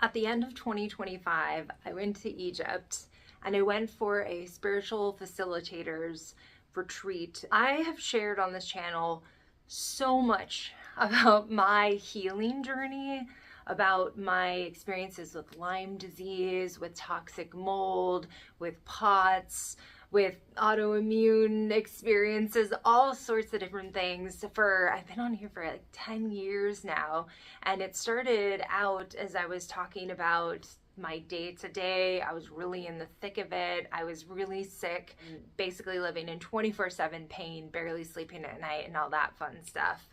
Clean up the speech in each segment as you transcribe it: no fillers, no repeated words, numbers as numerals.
At the end of 2025, I went to Egypt and I went for a spiritual facilitators retreat. I have shared on this channel so much about my healing journey, about my experiences with Lyme disease, with toxic mold, with POTS, with autoimmune experiences, all sorts of different things. I've been on here for like 10 years now, and it started out as I was talking about my day to day. I was really in the thick of it. I was really sick, basically living in 24/7 pain, barely sleeping at night, and all that fun stuff.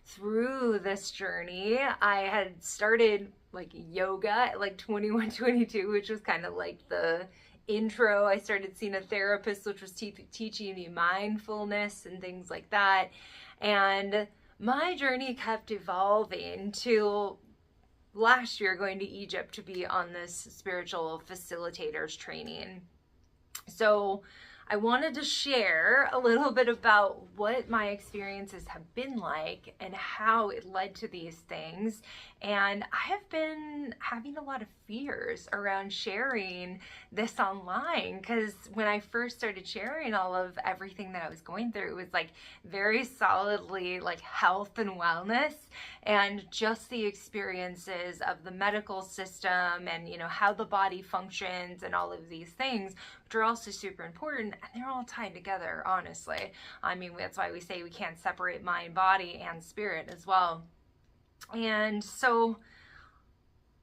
Through this journey, I had started like yoga at like 21, 22, which was kind of like the intro. I started seeing a therapist, which was teaching me mindfulness and things like that. And my journey kept evolving till last year going to Egypt to be on this spiritual facilitators training. So I wanted to share a little bit about what my experiences have been like and how it led to these things. And I have been having a lot of fears around sharing this online, because when I first started sharing all of everything that I was going through, it was like very solidly like health and wellness and just the experiences of the medical system and, you know, how the body functions and all of these things, which are also super important, and they're all tied together, honestly. I mean, that's why we say we can't separate mind, body, and spirit as well. And so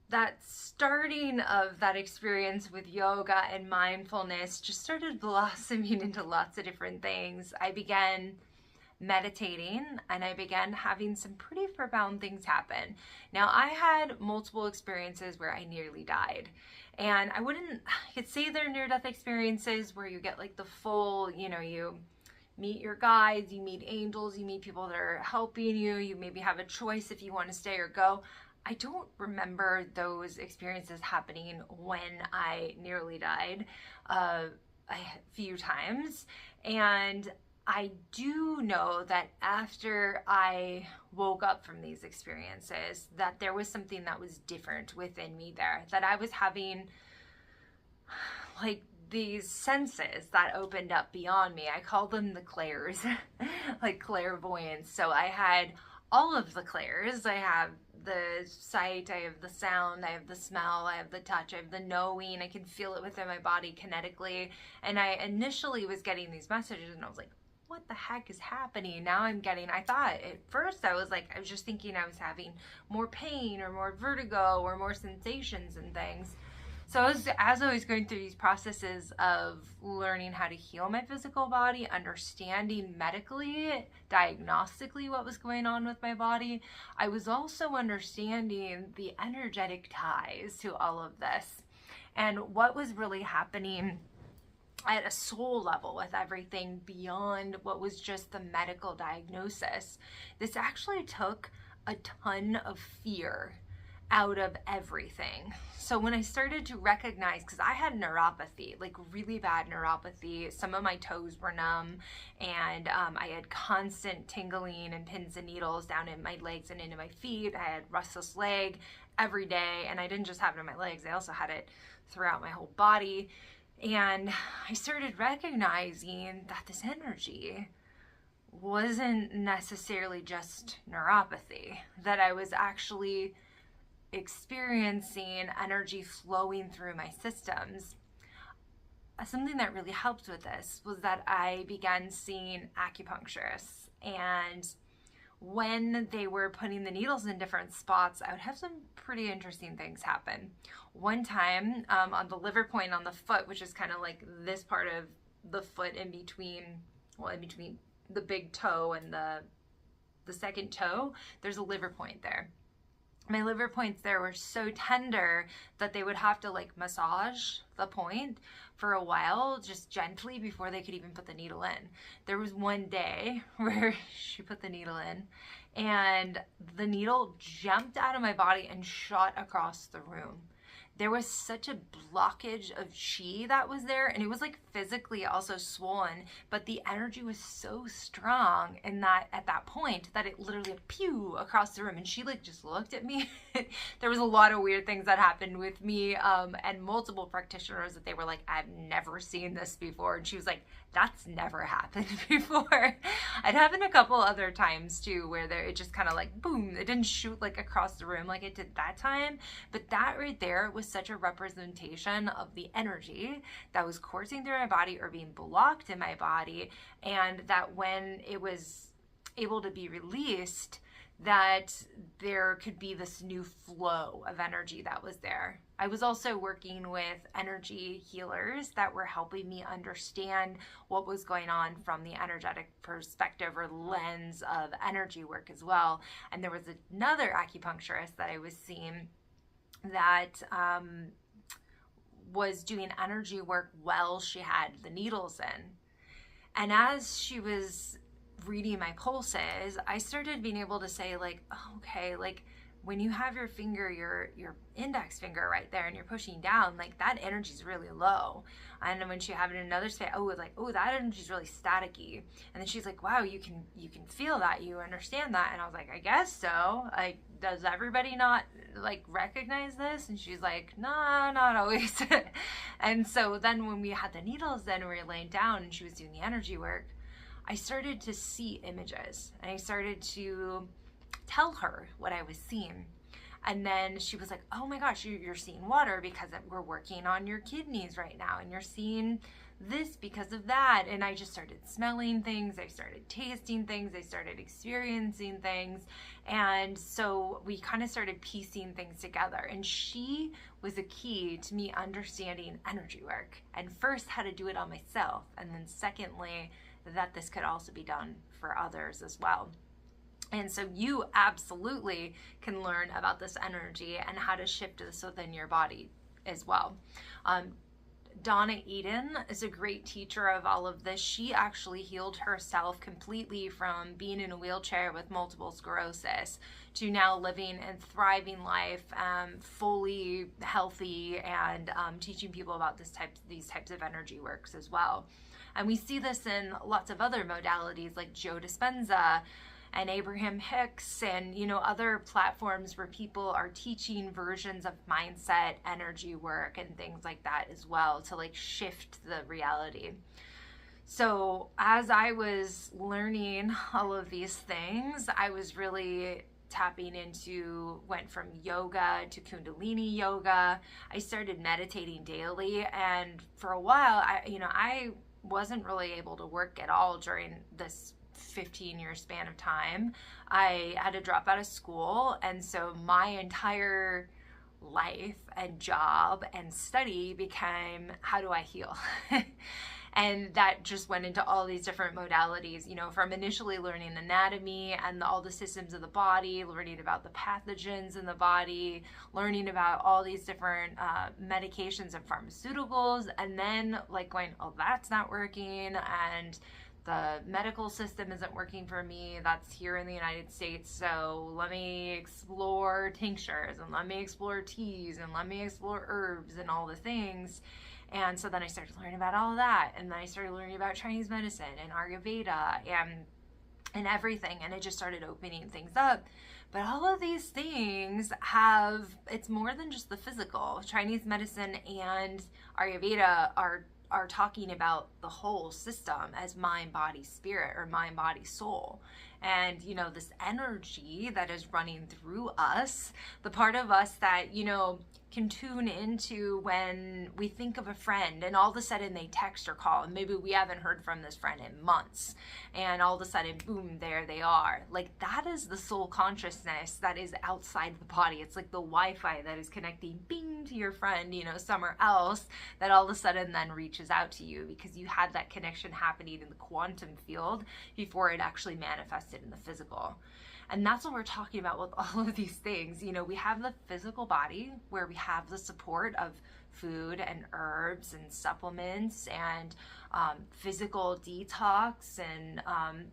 that starting of that experience with yoga and mindfulness just started blossoming into lots of different things. I began meditating and I began having some pretty profound things happen. Now, I had multiple experiences where I nearly died, and I could say they're near-death experiences where you get like the full, you know, you meet your guides, you meet angels, you meet people that are helping you, you maybe have a choice if you want to stay or go. I don't remember those experiences happening when I nearly died a few times. And I do know that after I woke up from these experiences, that there was something that was different within me there, that I was having like these senses that opened up beyond me. I call them the clairs, like clairvoyance. So I had all of the clairs. I have the sight, I have the sound, I have the smell, I have the touch, I have the knowing. I can feel it within my body kinetically. And I initially was getting these messages and I was like, what the heck is happening? Now I thought at first I was just thinking I was having more pain or more vertigo or more sensations and things. So as I was going through these processes of learning how to heal my physical body, understanding medically, diagnostically what was going on with my body, I was also understanding the energetic ties to all of this and what was really happening at a soul level with everything beyond what was just the medical diagnosis. This actually took a ton of fear out of everything. So when I started to recognize, because I had neuropathy, like really bad neuropathy, some of my toes were numb, and I had constant tingling and pins and needles down in my legs and into my feet. I had restless leg every day, and I didn't just have it in my legs, I also had it throughout my whole body. And I started recognizing that this energy wasn't necessarily just neuropathy, that I was actually experiencing energy flowing through my systems. Something that really helped with this was that I began seeing acupuncturists, and when they were putting the needles in different spots, I would have some pretty interesting things happen. One time on the liver point on the foot, which is kind of like this part of the foot in between the big toe and the second toe, there's a liver point there. My liver points there were so tender that they would have to like massage the point for a while, just gently, before they could even put the needle in. There was one day where she put the needle in and the needle jumped out of my body and shot across the room. There was such a blockage of chi that was there, and it was like physically also swollen, but the energy was so strong in that at that point that it literally pew across the room. And she like just looked at me. There was a lot of weird things that happened with me, and multiple practitioners that they were like, I've never seen this before. And she was like, that's never happened before. It happened a couple other times too, where it just kind of like boom, it didn't shoot like across the room like it did that time, but that right there was such a representation of the energy that was coursing through my body or being blocked in my body, and that when it was able to be released, that there could be this new flow of energy that was there. I was also working with energy healers that were helping me understand what was going on from the energetic perspective or lens of energy work as well. And there was another acupuncturist that I was seeing that was doing energy work while she had the needles in. And as she was reading my pulses, I started being able to say like, oh, okay, like when you have your finger, your index finger right there and you're pushing down, like that energy's really low. And then when she had it in another space, that energy's really staticky. And then she's like, wow, you can feel that, you understand that. And I was like, I guess so. Like, does everybody not like recognize this? And she's like, nah, not always. And so then when we had the needles, then we were laying down and she was doing the energy work, I started to see images and I started to tell her what I was seeing. And then she was like, oh my gosh, you're seeing water because we're working on your kidneys right now, and you're seeing this because of that. And I just started smelling things, I started tasting things, I started experiencing things. And so we kind of started piecing things together. And she was a key to me understanding energy work, and first how to do it on myself, and then secondly, that this could also be done for others as well. And so you absolutely can learn about this energy and how to shift this within your body as well. Donna Eden is a great teacher of all of this. She actually healed herself completely from being in a wheelchair with multiple sclerosis to now living and thriving life, fully healthy, and teaching people about these types of energy works as well. And we see this in lots of other modalities like Joe Dispenza and Abraham Hicks and, other platforms where people are teaching versions of mindset, energy work, and things like that as well to like shift the reality. So as I was learning all of these things, I was really went from yoga to Kundalini yoga. I started meditating daily, and for a while, I wasn't really able to work at all during this 15-year span of time. I had to drop out of school, and so my entire life and job and study became, how do I heal? And that just went into all these different modalities, from initially learning anatomy and all the systems of the body, learning about the pathogens in the body, learning about all these different medications and pharmaceuticals, and then like going, oh, that's not working, and the medical system isn't working for me. That's here in the United States. So let me explore tinctures, and let me explore teas, and let me explore herbs and all the things. And so then I started learning about all of that. And then I started learning about Chinese medicine and Ayurveda and everything. And it just started opening things up. But all of these things it's more than just the physical. Chinese medicine and Ayurveda are talking about the whole system as mind, body, spirit, or mind, body, soul. And, this energy that is running through us, the part of us that, can tune into when we think of a friend and all of a sudden they text or call, and maybe we haven't heard from this friend in months, and all of a sudden, boom, there they are. Like, that is the soul consciousness that is outside the body. It's like the Wi-Fi that is connecting, bing, to your friend, somewhere else, that all of a sudden then reaches out to you because you had that connection happening in the quantum field before it actually manifested in the physical. And that's what we're talking about with all of these things. We have the physical body where we have the support of food and herbs and supplements and physical detox and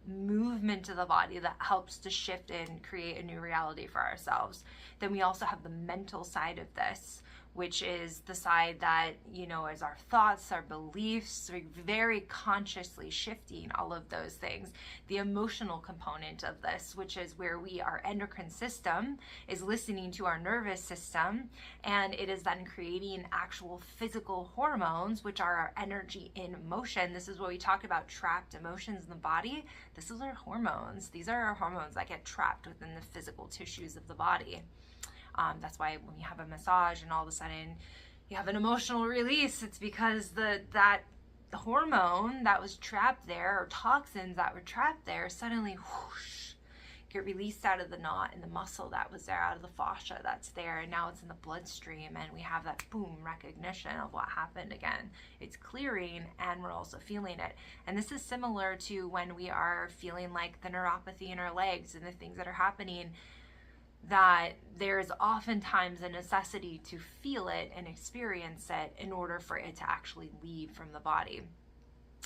movement of the body that helps to shift and create a new reality for ourselves. Then we also have the mental side of this, which is the side that, you know, is our thoughts, our beliefs, very consciously shifting all of those things. The emotional component of this, which is where our endocrine system is listening to our nervous system, and it is then creating actual physical hormones, which are our energy in motion. This is what we talk about, trapped emotions in the body. This is our hormones. These are our hormones that get trapped within the physical tissues of the body. That's why when you have a massage and all of a sudden you have an emotional release, it's because that hormone that was trapped there, or toxins that were trapped there, suddenly whoosh, get released out of the knot in the muscle that was there, out of the fascia that's there, and now it's in the bloodstream, and we have that boom recognition of what happened again. It's clearing, and we're also feeling it. And this is similar to when we are feeling like the neuropathy in our legs and the things that are happening, that there's oftentimes a necessity to feel it and experience it in order for it to actually leave from the body.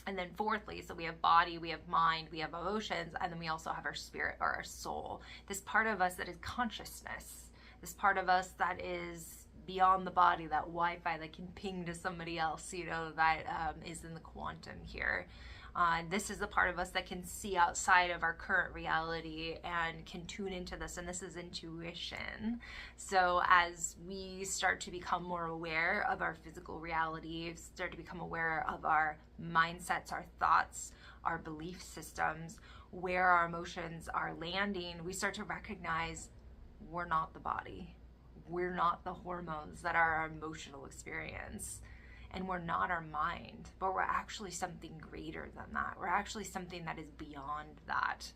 And then fourthly, so we have body, we have mind, we have emotions, and then we also have our spirit or our soul. This part of us that is consciousness, this part of us that is beyond the body, that Wi-Fi that can ping to somebody else, you know, that is in the quantum here. This is the part of us that can see outside of our current reality and can tune into this, and this is intuition. So as we start to become more aware of our physical reality, start to become aware of our mindsets, our thoughts, our belief systems, where our emotions are landing, we start to recognize we're not the body. We're not the hormones that are our emotional experience. And we're not our mind, but we're actually something greater than that. We're actually something that is beyond that.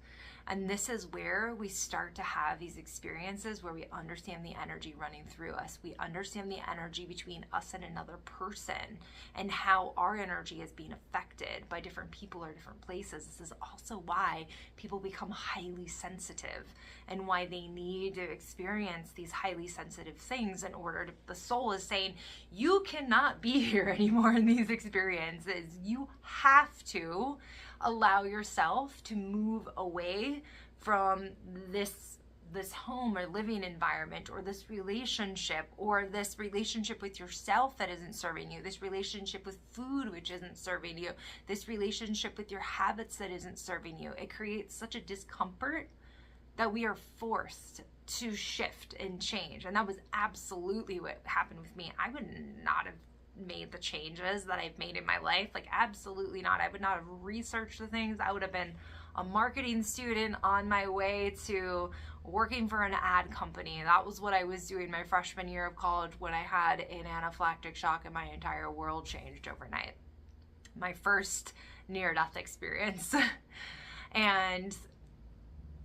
And this is where we start to have these experiences where we understand the energy running through us. We understand the energy between us and another person, and how our energy is being affected by different people or different places. This is also why people become highly sensitive, and why they need to experience these highly sensitive things in order to, the soul is saying, you cannot be here anymore in these experiences. You have to allow yourself to move away from this home or living environment, or this relationship with yourself that isn't serving you, this relationship with food which isn't serving you, this relationship with your habits that isn't serving you. It creates such a discomfort that we are forced to shift and change. And that was absolutely what happened with me. I would not have made the changes that I've made in my life. Like, absolutely not. I would not have researched the things. I would have been a marketing student on my way to working for an ad company. That was what I was doing my freshman year of college when I had an anaphylactic shock and my entire world changed overnight. My first near-death experience. And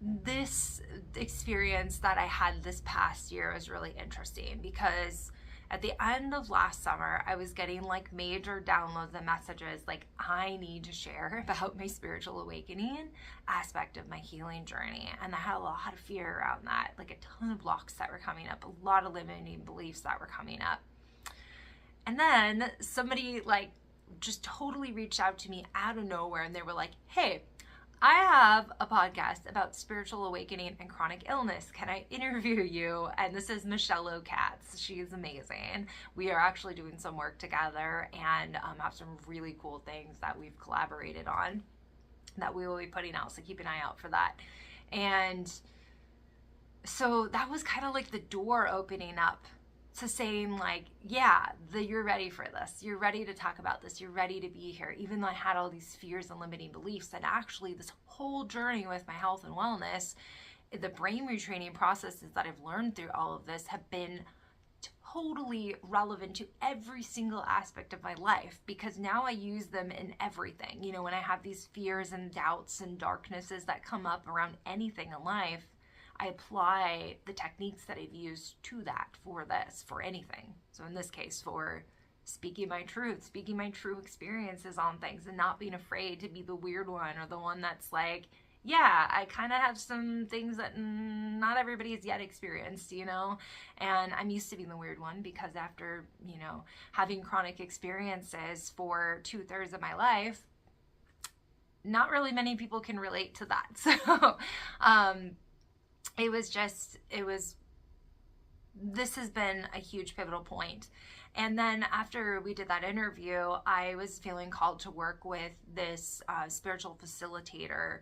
this experience that I had this past year was really interesting, because at the end of last summer, I was getting like major downloads and messages like, I need to share about my spiritual awakening aspect of my healing journey. And I had a lot of fear around that, like a ton of blocks that were coming up, a lot of limiting beliefs that were coming up. And then somebody like just totally reached out to me out of nowhere, and they were like, hey, I have a podcast about spiritual awakening and chronic illness. Can I interview you? And this is Michelle O'Katz. She's amazing. We are actually doing some work together and have some really cool things that we've collaborated on that we will be putting out. So keep an eye out for that. And so that was kind of like the door opening up to saying like, yeah, you're ready for this. You're ready to talk about this. You're ready to be here. Even though I had all these fears and limiting beliefs, and actually this whole journey with my health and wellness, the brain retraining processes that I've learned through all of this have been totally relevant to every single aspect of my life, because now I use them in everything. You know, when I have these fears and doubts and darknesses that come up around anything in life, I apply the techniques that I've used to that for this, for anything. So in this case, for speaking my truth, speaking my true experiences on things, and not being afraid to be the weird one or the one that's like, yeah, I kind of have some things that not everybody's yet experienced, you know, and I'm used to being the weird one because after, you know, having chronic experiences for 2/3 of my life, not really many people can relate to that. So, this has been a huge pivotal point. And then after we did that interview, I was feeling called to work with this spiritual facilitator,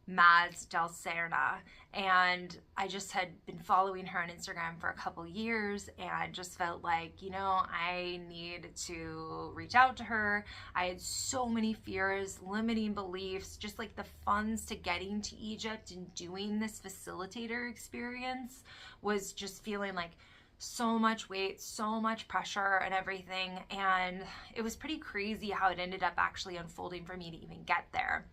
Mads Del Serna, and I just had been following her on Instagram for a couple years and just felt like, you know, I need to reach out to her. I had so many fears, limiting beliefs, just like the funds to getting to Egypt and doing this facilitator experience was just feeling like so much weight, so much pressure and everything. And it was pretty crazy how it ended up actually unfolding for me to even get there.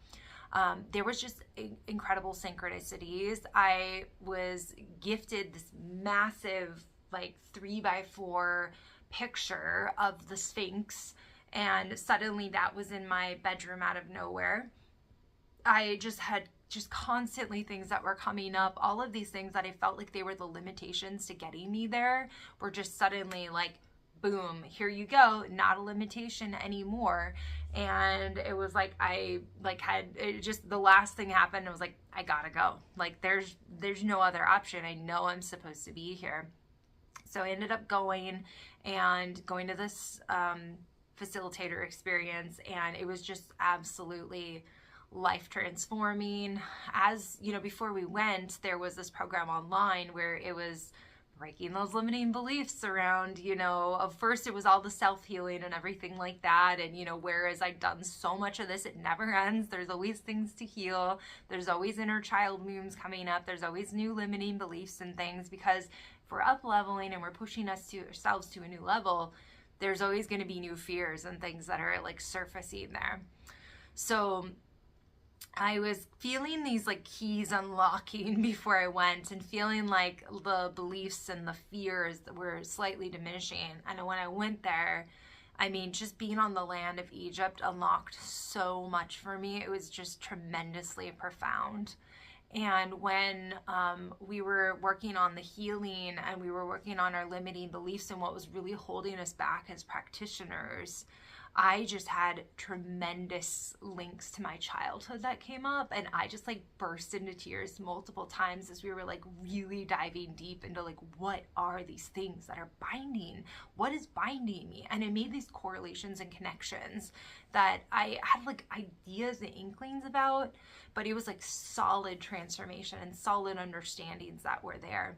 There was just incredible synchronicities. I was gifted this massive, like 3x4 picture of the Sphinx, and suddenly that was in my bedroom out of nowhere. I just had constantly things that were coming up. All of these things that I felt like they were the limitations to getting me there were just suddenly like, boom, here you go, not a limitation anymore. And it was like the last thing happened. It was like, I gotta go. Like there's no other option. I know I'm supposed to be here. So I ended up going to this facilitator experience, and it was just absolutely life transforming. As you know, before we went, there was this program online where it was breaking those limiting beliefs around, you know, of first it was all the self-healing and everything like that. And, you know, whereas I'd done so much of this, it never ends. There's always things to heal. There's always inner child wounds coming up. There's always new limiting beliefs and things, because if we're up leveling and we're pushing ourselves to a new level, there's always going to be new fears and things that are like surfacing there. So I was feeling these like keys unlocking before I went, and feeling like the beliefs and the fears that were slightly diminishing. And when I went there, I mean, just being on the land of Egypt unlocked so much for me. It was just tremendously profound. And when we were working on the healing and we were working on our limiting beliefs and what was really holding us back as practitioners, I just had tremendous links to my childhood that came up, and I just like burst into tears multiple times as we were like really diving deep into like, what are these things that are binding? What is binding me? And I made these correlations and connections that I had like ideas and inklings about, but it was like solid transformation and solid understandings that were there.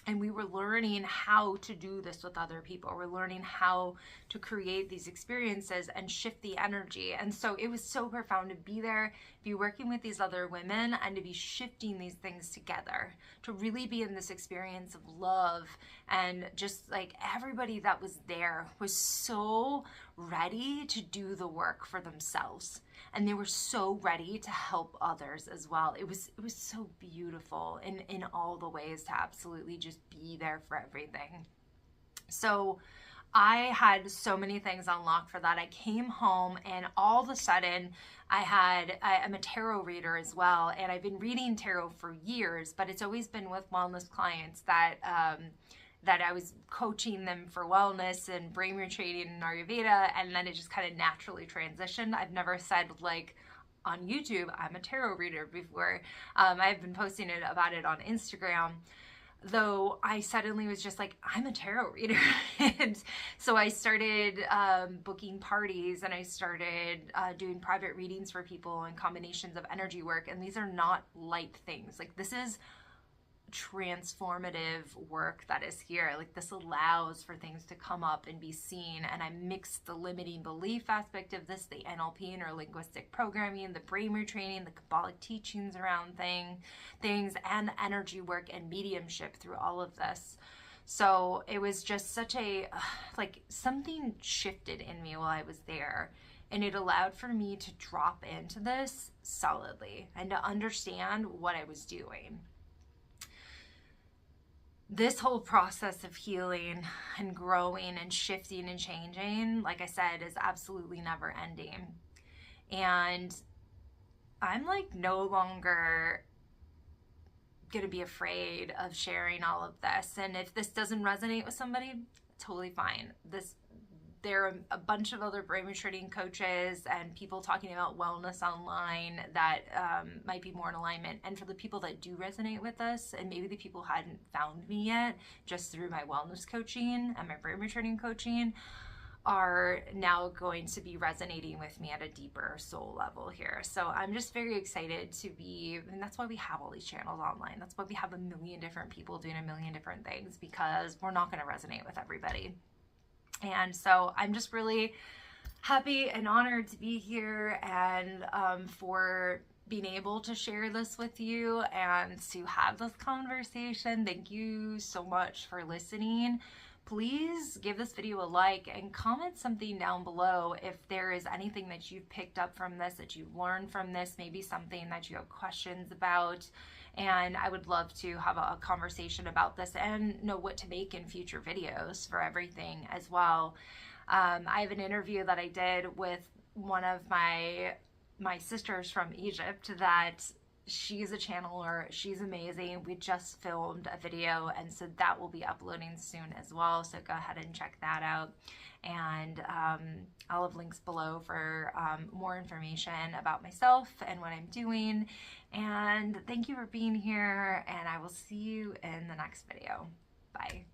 And we were learning how to do this with other people. We're learning how to create these experiences and shift the energy. And so it was so profound to be there, be working with these other women, and to be shifting these things together, to really be in this experience of love. And just like everybody that was there was so ready to do the work for themselves. And they were so ready to help others as well. It was so beautiful in all the ways to absolutely just be there for everything. So I had so many things unlocked for that. I came home and all of a sudden I'm a tarot reader as well. And I've been reading tarot for years, but it's always been with wellness clients that I was coaching them for wellness and brain retraining and Ayurveda, and then it just kind of naturally transitioned. I've never said like on YouTube, I'm a tarot reader before. I've been posting about it on Instagram, though I suddenly was just like, I'm a tarot reader. And so I started booking parties, and I started doing private readings for people and combinations of energy work. And these are not light things. Like, this is transformative work that is here. Like, this allows for things to come up and be seen. And I mixed the limiting belief aspect of this, the NLP, neuro-linguistic programming, the brain retraining, the Kabbalic teachings around things, and the energy work and mediumship through all of this. So it was just such a, like, something shifted in me while I was there. And it allowed for me to drop into this solidly and to understand what I was doing. This whole process of healing and growing and shifting and changing, like I said, is absolutely never ending. And I'm like no longer gonna be afraid of sharing all of this. And if this doesn't resonate with somebody, totally fine. There are a bunch of other brain retraining coaches and people talking about wellness online that might be more in alignment. And for the people that do resonate with us, and maybe the people hadn't found me yet just through my wellness coaching and my brain retraining coaching, are now going to be resonating with me at a deeper soul level here. So I'm just very excited to be, and that's why we have all these channels online. That's why we have a million different people doing a million different things, because we're not going to resonate with everybody. And so I'm just really happy and honored to be here, and for being able to share this with you and to have this conversation. Thank you so much for listening. Please give this video a like and comment something down below if there is anything that you've picked up from this, that you've learned from this, maybe something that you have questions about. And I would love to have a conversation about this and know what to make in future videos for everything as well. I have an interview that I did with one of my sisters from Egypt that she's a channeler. She's amazing. We just filmed a video, and so that will be uploading soon as well. So go ahead and check that out. And I'll have links below for more information about myself and what I'm doing. And thank you for being here, and I will see you in the next video. Bye.